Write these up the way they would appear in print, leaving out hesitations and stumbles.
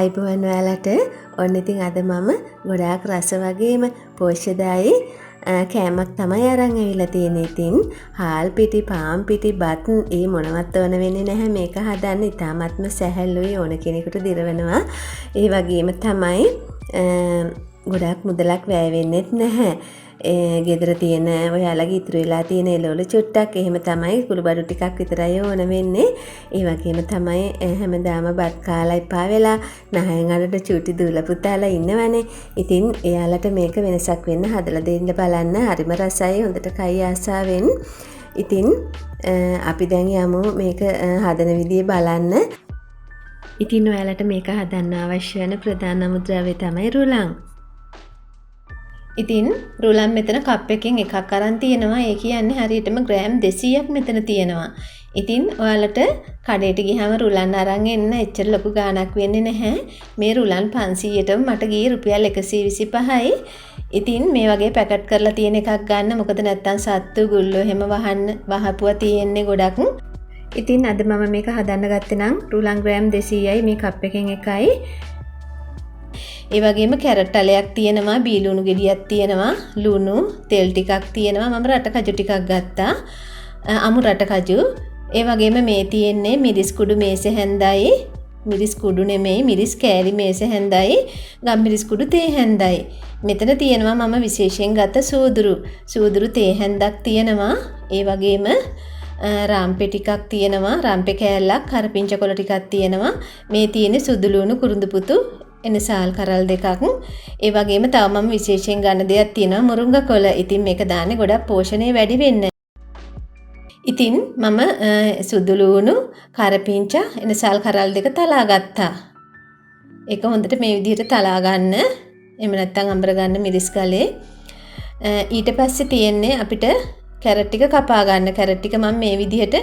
ආයිබෝවන් ඔයාලට. ඔන්න ඉතින් අද මම ගොඩාක් රස වගේම පෝෂ්‍යදායී කෑමක් තමයි අරන් ඇවිල්ලා තියෙන්නේ. ඉතින් හාල් පිටි, පාන් පිටි, බත් ඒ මොනවත් ඕන වෙන්නේ නැහැ. මේක හදන්න ඉතාමත්ම සැහැල්ලුයි, ඕන කෙනෙකුට දිරවනවා. ඒ වගේම තමයි ගොඩාක් මුදලක් වැය වෙන්නෙත් නැහැ. ගෙදර තියෙන ඔයාලගේ ඉතුරු වෙලා තියෙන එළවල චුට්ටක් එහෙම තමයි කුළු බඩු ටිකක් විතරයි ඕන වෙන්නේ. ඒ වගේම තමයි හැමදාම බත් කාලා එපා වෙලා නහයෙන් අරට චූටි දූලා පුතාලා ඉන්නවනේ. ඉතින් එයාලට මේක වෙනසක් වෙන්න හදලා දෙන්න බලන්න. හරිම රසයි, හොඳට කයි ආසාවෙන්. ඉතින් අපි දැන් යමු මේක හදන විදිය බලන්න. ඉතින් ඔයාලට මේක හදන්න අවශ්‍ය වෙන ප්‍රධාන මුද්‍රාව්‍ය තමයි රුලන්. ඉතින් රුලන් මෙතන කප් එකකින් එකක් අරන් තියෙනවා. ඒ කියන්නේ හරියටම ග්‍රෑම් 200ක් මෙතන තියෙනවා. ඉතින් ඔයාලට කඩේට ගියාම රුලන් අරන් එන්න එච්චර ලොකු ගාණක් වෙන්නේ නැහැ. මේ රුලන් 500ටම මට ගියේ රුපියල් 125යි. ඉතින් මේ වගේ පැකට් කරලා තියෙන එකක් ගන්න. මොකද නැත්තම් සත්තු ගුල්ලෝ එහෙම වහපුවා තියෙන්නේ ගොඩක්. ඉතින් අද මම මේක හදන්න ගත්තේ නම් රුලන් ග්‍රෑම් 200යි මේ කප් එකෙන් එකයි. ඒ වගේම කැරට් අලයක් තියෙනවා, බීලුණු ගෙඩියක් තියෙනවා, ලුණු, තෙල් ටිකක් තියෙනවා. මම රටකජු ටිකක් ගත්තා. අමු රටකජු. ඒ වගේම මේ තියෙන්නේ මිරිස් කුඩු මේසෙ හැන්දයි. මිරිස් කුඩු නෙමෙයි, මිරිස් කෑලි මේසෙ හැන්දයි, ගම්මිරිස් කුඩු තේ හැන්දයි. මෙතන තියෙනවා මම විශේෂයෙන් ගත්ත සූදුරු තේ හැන්දක් තියෙනවා. ඒ වගේම රාම්පේ ටිකක් තියෙනවා, රාම්පේ කෑල්ලක්, කරපිංචා කොළ ටිකක් තියෙනවා. මේ තියෙන්නේ සුදු ලුණු කුරුඳු පුතු එනසාල් කරල් දෙකක්. ඒ වගේම තව මම විශේෂයෙන් ගන්න දෙයක් තියෙනවා, මුරුංගා කොළ. ඉතින් මේක දාන්නේ ගොඩක් පෝෂණය වැඩි වෙන්න. ඉතින් මම සුදු ලුණු, කරපිංචා, එනසාල් කරල් දෙක තලා ගත්තා. ඒක හොඳට මේ විදිහට තලා ගන්න. එහෙම නැත්නම් අඹර ගන්න මිරිස් ගලේ. ඊට පස්සේ තියෙන්නේ අපිට කැරට් ටික කපා ගන්න. කැරට් ටික මම මේ විදිහට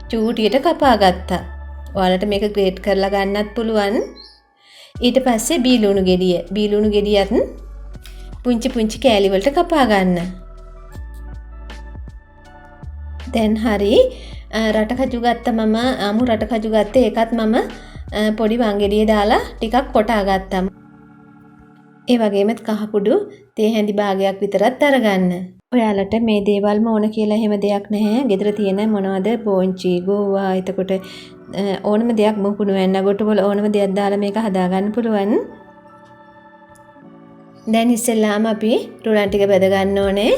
චූටියට කපා ගත්තා. ඔයාලට මේක ග්‍රේට් කරලා ගන්නත් පුළුවන්. ඊට පස්සේ බීලුණු ගෙඩියත් පුංචි කෑලි වලට කපා ගන්න. දැන් හරි රටකජු ගත්ත මම අමු රටකජු ගත්තේ. ඒකත් මම පොඩි වංගෙඩිය දාලා ටිකක් කොටා ගත්තා. ඒ වගේම කහ කුඩු තේ හැඳි භාගයක් විතරත් අරගන්න. ඔයාලට මේ දේවල්ම ඕන කියලා එහෙම දෙයක් නැහැ. ගෙදර තියෙන මොනවද බෝංචි, ගෝවා, එතකොට ඕනම දෙයක් මුකුණු වෙන්න ගොටවල ඕනම දෙයක් දාලා මේක හදා ගන්න පුළුවන්. දැන් ඉස්සෙල්ලාම අපි රුලන් ටික බෙද ගන්න ඕනේ.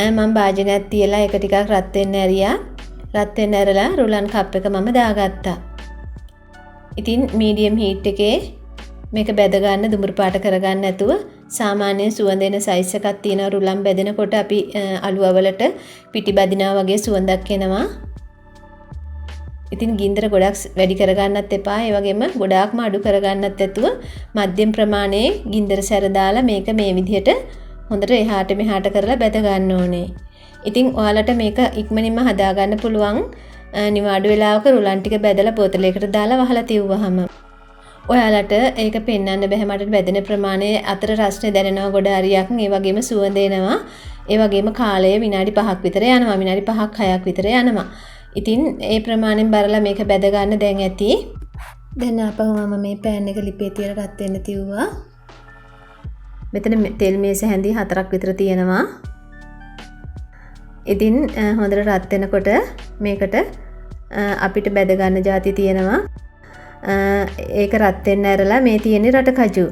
මම භාජනයක් තියලා ඒක ටිකක් රත් වෙන්න ඇරියා. රත් වෙන්න ඇරලා රුලන් කප් එක මම දාගත්තා. ඉතින් මීඩියම් හීට් එකේ මේක බෙද ගන්න, දුඹුරු පාට කරගන්න නැතුව සාමාන්‍ය සුවඳ එන සයිස් එකක් තියෙනවා. රුලන් බෙදෙනකොට අපි අලුවවලට පිටි බදිනවා වගේ සුවඳක් එනවා. ඉතින් ගින්දර ගොඩක් වැඩි කරගන්නත් එපා. ඒ වගේම ගොඩාක්ම අඩු කරගන්නත් නැතුව මධ්‍යම ප්‍රමාණයේ ගින්දර සැර දාලා මේක මේ විදිහට හොඳට එහාට මෙහාට කරලා බෙද ගන්න ඕනේ. ඉතින් ඔයාලට මේක ඉක්මනින්ම හදා ගන්න පුළුවන්. නිවාඩු වෙලාවක රුලන් ටික බෙදලා බෝතලයකට දාලා වහලා තියුවහම ඔයාලට ඒක පෙන්වන්න බෑ. මට බෙදෙන ප්‍රමාණය අතර රස්නේ දැනෙනවා ගොඩ හරියක්. ඒ වගේම සුවඳ එනවා. ඒ වගේම කාලය විනාඩි 5ක් විතර යනවා. විනාඩි 5ක් 6ක් විතර යනවා. ඉතින් ඒ ප්‍රමාණයෙන් බරලා මේක බෙද ගන්න දැන් ඇති. දැන් ආපහු මම මේ පෑන් එක ලිපේ තියලා රත් වෙන්න තියුවා. මෙතන තෙල් මේස හැඳි 4ක් විතර තියෙනවා. ඉතින් හොඳට රත් වෙනකොට මේකට අපිට බෙද ගන්න જાති තියෙනවා. ඒක රත් වෙන්න ඇරලා මේ තියෙන්නේ රටකජු.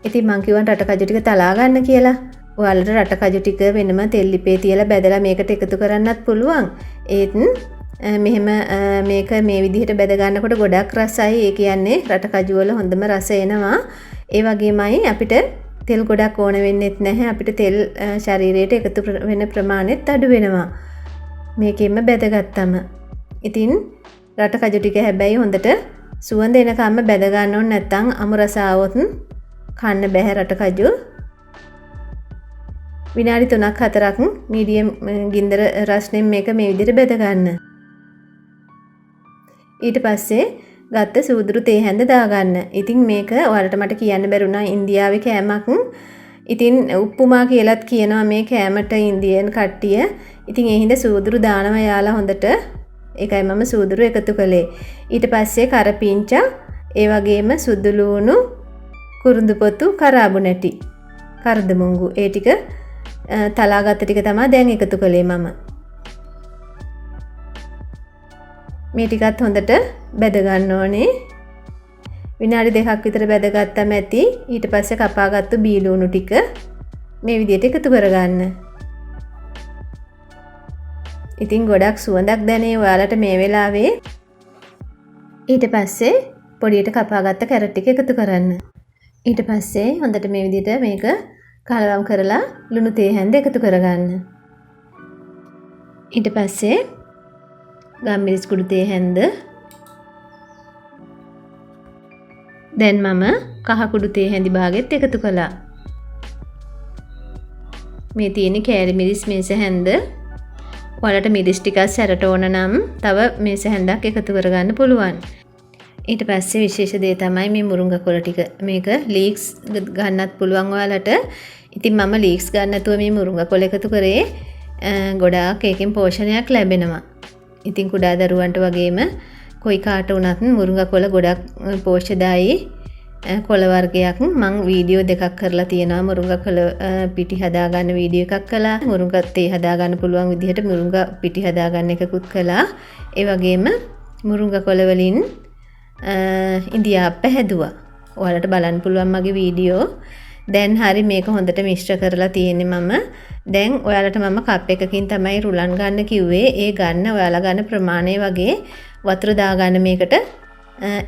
ඉතින් මං කිව්වන් රටකජු ටික තලා ගන්න කියලා. ඔයාලට රටකජු ටික වෙනම තෙල් ලිපේ තියලා බෙදලා මේකට එකතු කරන්නත් පුළුවන්. ඒත් මෙහෙම මේක මේ විදිහට බෙද ගන්නකොට ගොඩක් රසයි. ඒ කියන්නේ රටකජු වල හොඳම රස එනවා. ඒ වගේමයි අපිට තෙල් ගොඩක් ඕන වෙන්නේත් නැහැ. අපිට තෙල් ශරීරයට එකතු වෙන ප්‍රමාණයත් අඩු වෙනවා මේකෙන්ම බෙදගත්තම. ඉතින් රටකජු ටික හැබැයි හොඳට සුවඳ එනකම්ම බෙද ගන්න ඕන. නැත්නම් අමු රස ආවොත් කන්න බෑ රටකජු. විනාඩි 3ක් 4ක් මීඩියම් ගින්දර රස්නෙන් මේක මේ විදිහට බෙද ගන්න. ඊට පස්සේ ගත්ත සූදුරු තේ හැඳ දාගන්න. ඉතින් මේක ඔයාලට මට කියන්න බැරුණා ඉන්දියාවේ කෑමක්. ඉතින් උප්පුමා කියලාත් කියනවා මේ කෑමට ඉන්දියන් කට්ටිය. ඉතින් ඒ හින්දා සූදුරු දානවා යාලා හොඳට. ඒකයි මම සූදුරු එකතු කළේ. ඊට පස්සේ කරපිංචා, ඒ වගේම සුදු ලුණු, කුරුඳු පොතු, කරාබු නැටි, කරදමුංගු ඒ ටික තලාගත්ත ටික තමයි දැන් එකතු කළේ මම. මේ ටිකත් හොඳට බැද ගන්න ඕනේ. විනාඩි 2ක් විතර බැදගත්තම ඇති. ඊට පස්සේ කපාගත්තු බීලුණු ටික මේ විදිහට එකතු කරගන්න. ඉතින් ගොඩක් සුවඳක් දැනේ ඔයාලට මේ වෙලාවේ. ඊට පස්සේ පොඩියට කපාගත්ත කැරට් ටික එකතු කරන්න. ඊට පස්සේ හොඳට මේ විදිහට මේක කලවම් කරලා ලුණු තේ හැන්ද එකතු කරගන්න. ඊට පස්සේ ගම්මිරිස් කුඩු තේ හැන්ද, දැන් මම කහ කුඩු තේ හැඳි භාගෙත් එකතු කළා. මේ තියෙන කෑලි මිරිස් මේස හැන්ද. ඔයාලට මිරිස් ටිකක් සැරට ඕන නම් තව මේස හැන්දක් එකතු කරගන්න පුළුවන්. ඊට පස්සේ විශේෂ දේ තමයි මේ මුරුංගා කොළ ටික. මේක ලීක්ස් ගන්නත් පුළුවන් ඔයාලට. ඉතින් මම ලීක්ස් ගන්න නැතුව මේ මුරුංගා කොළ එකතු කරේ. ගොඩාක් ඒකෙන් පෝෂණයක් ලැබෙනවා. ඉතින් කුඩා දරුවන්ට වගේම කොයි කාට වුණත් මුරුංගා කොළ ගොඩක් පෝෂ්‍යදායී කොළ වර්ගයක්. මම වීඩියෝ දෙකක් කරලා තියෙනවා. මුරුංගා කොළ පිටි හදා ගන්න වීඩියෝ එකක් කළා. මුරුංගා තේ හදා ගන්න පුළුවන් විදිහට මුරුංගා පිටි හදා ගන්න එකකුත් කළා. ඒ වගේම මුරුංගා කොළ වලින් ඉන්දියාප්ප හැදුවා. ඔයාලට බලන්න පුළුවන් මගේ වීඩියෝ. දැන් හරි මේක හොඳට මිශ්‍ර කරලා තියෙන්නේ මම. දැන් ඔයාලට මම කප් එකකින් තමයි රුලන් ගන්න කිව්වේ. ඒ ගන්න ඔයාලා ගන්න ප්‍රමාණය වගේ වතුර දාගන්න මේකට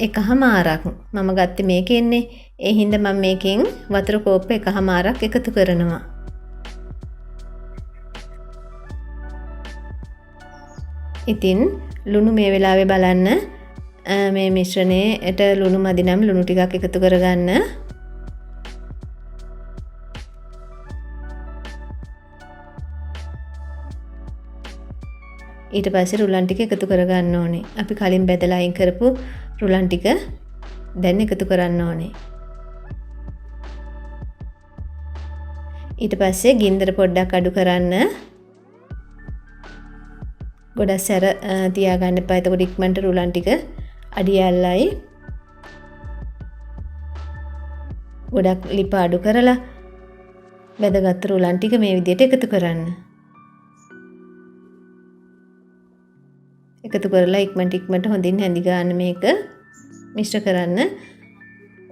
එකහමාරක්. මම ගත්තේ මේකෙන්නේ. ඒ හින්දා මම මේකෙන් වතුර කෝප්ප එකහමාරක් එකතු කරනවා. ඉතින් ලුණු මේ වෙලාවේ බලන්න මේ මිශ්‍රණයට ලුණු මදි නම් ලුණු ටිකක් එකතු කරගන්න. ඊට පස්සේ රුලන් ටික එකතු කරගන්න ඕනේ. අපි කලින් බෙදලා අයින් කරපු රුලන් ටික දැන් එකතු කරන්න ඕනේ. ඊට පස්සේ ගින්දර පොඩ්ඩක් අඩු කරන්න. ගොඩක් සැර තියාගන්න එපා. එතකොට ඉක්මනට රුලන් ටික අඩියල්ලයි. ගොඩක් ලිප අඩු කරලා බෙදගත් රුලන් ටික මේ විදිහට එකතු කරන්න. එකතු කරලා ඉක්මනට හොඳින් හැඳි ගන්න මේක මිශ්‍ර කරන්න.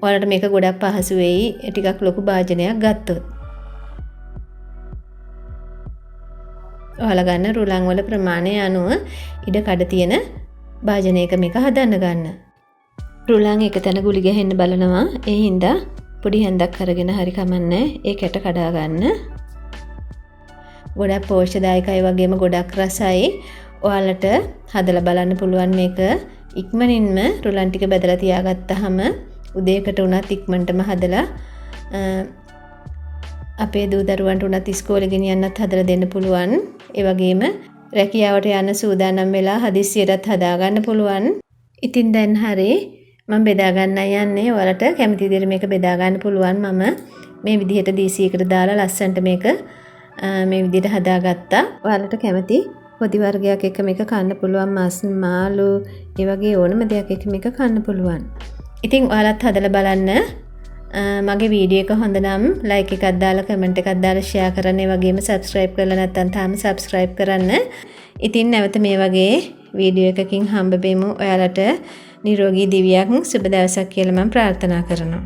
ඔයාලට මේක ගොඩක් පහසු වෙයි ටිකක් ලොකු භාජනයක් ගත්තොත්. ඔයාලා ගන්න රුලන් වල ප්‍රමාණය අනුව ඉඩ කඩ තියෙන භාජනයක මේක හදන්න ගන්න. රුලන් එක තැන ගුලි ගහන්න බලනවා. ඒ හින්දා පොඩි හැන්දක් අරගෙන හරි කමන්නේ ඒ කැට කඩා ගන්න. ගොඩක් පෝෂ්‍යදායකයි වගේම ගොඩක් රසයි. ඔයාලට හදලා බලන්න පුළුවන් මේක. ඉක්මනින්ම රුලන් ටික බෙදලා තියාගත්තාම උදේකට උනත් ඉක්මනටම හදලා අපේ දූ දරුවන්ට උනත් ඉස්කෝලේ ගෙනියන්නත් හදලා දෙන්න පුළුවන්. ඒ වගේම රැකියාවට යන්න සූදානම් වෙලා හදිස්සියටත් හදා ගන්න පුළුවන්. ඉතින් දැන් හරි මම බෙදා ගන්න යන්නේ. ඔයාලට කැමති විදිහට මේක බෙදා ගන්න පුළුවන්. මම මේ විදිහට දීසියකට දාලා ලස්සන්ට මේක මේ විදිහට හදාගත්තා. ඔයාලට කැමති පොඩි වර්ගයක් එක මේක කන්න පුළුවන්. මස් මාළු ඒ වගේ ඕනම දෙයක් එක මේක කන්න පුළුවන්. ඉතින් ඔයාලත් හදලා බලන්න. මගේ වීඩියෝ එක හොඳ නම් ලයික් එකක් දාලා කමෙන්ට් එකක් දාලා ෂෙයා කරන්න. ඒ වගේම සබ්ස්ක්‍රයිබ් කරලා නැත්නම් තාම සබ්ස්ක්‍රයිබ් කරන්න. ඉතින් නැවත මේ වගේ වීඩියෝ එකකින් හම්බ වෙමු. ඔයාලට නිරෝගී දිවියක් සුබ දවසක් කියලා මම ප්‍රාර්ථනා කරනවා.